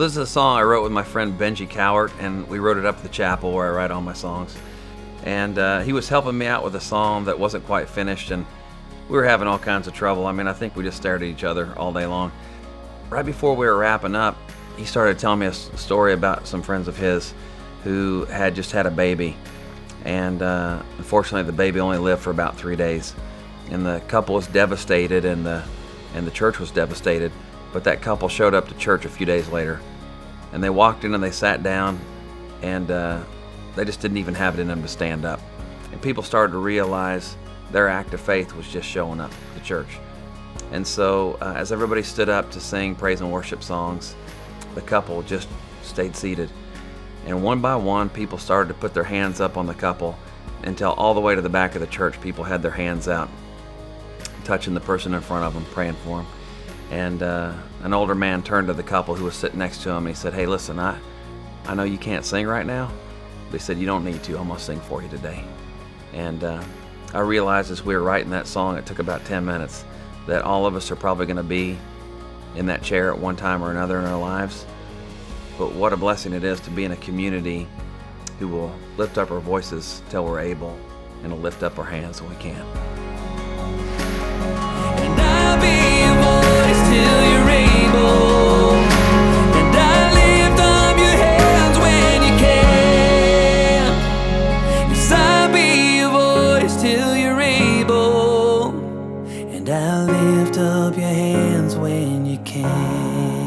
this is a song I wrote with my friend Benji Cowart, and we wrote it up at the chapel where I write all my songs. And he was helping me out with a song that wasn't quite finished, and we were having all kinds of trouble. I mean, I think we just stared at each other all day long. Right before we were wrapping up, he started telling me a story about some friends of his who had just had a baby. And unfortunately, the baby only lived for about 3 days. And the couple was devastated, and the church was devastated. But that couple showed up to church a few days later, and they walked in and they sat down, and they just didn't even have it in them to stand up. And people started to realize their act of faith was just showing up to church. And so as everybody stood up to sing praise and worship songs, the couple just stayed seated. And one by one, people started to put their hands up on the couple until all the way to the back of the church, people had their hands out, touching the person in front of them, praying for them. And an older man turned to the couple who was sitting next to him, and he said, "Hey, listen, I know you can't sing right now," but he said, "You don't need to. I'm going to sing for you today." And I realized as we were writing that song, it took about 10 minutes, that all of us are probably going to be in that chair at one time or another in our lives. But what a blessing it is to be in a community who will lift up our voices till we're able, and will lift up our hands when we can. And I'll be your voice till you're able, and I lift up your hands when you can. Yes, I'll be your voice till you're able, and I'll lift up your hands when you can.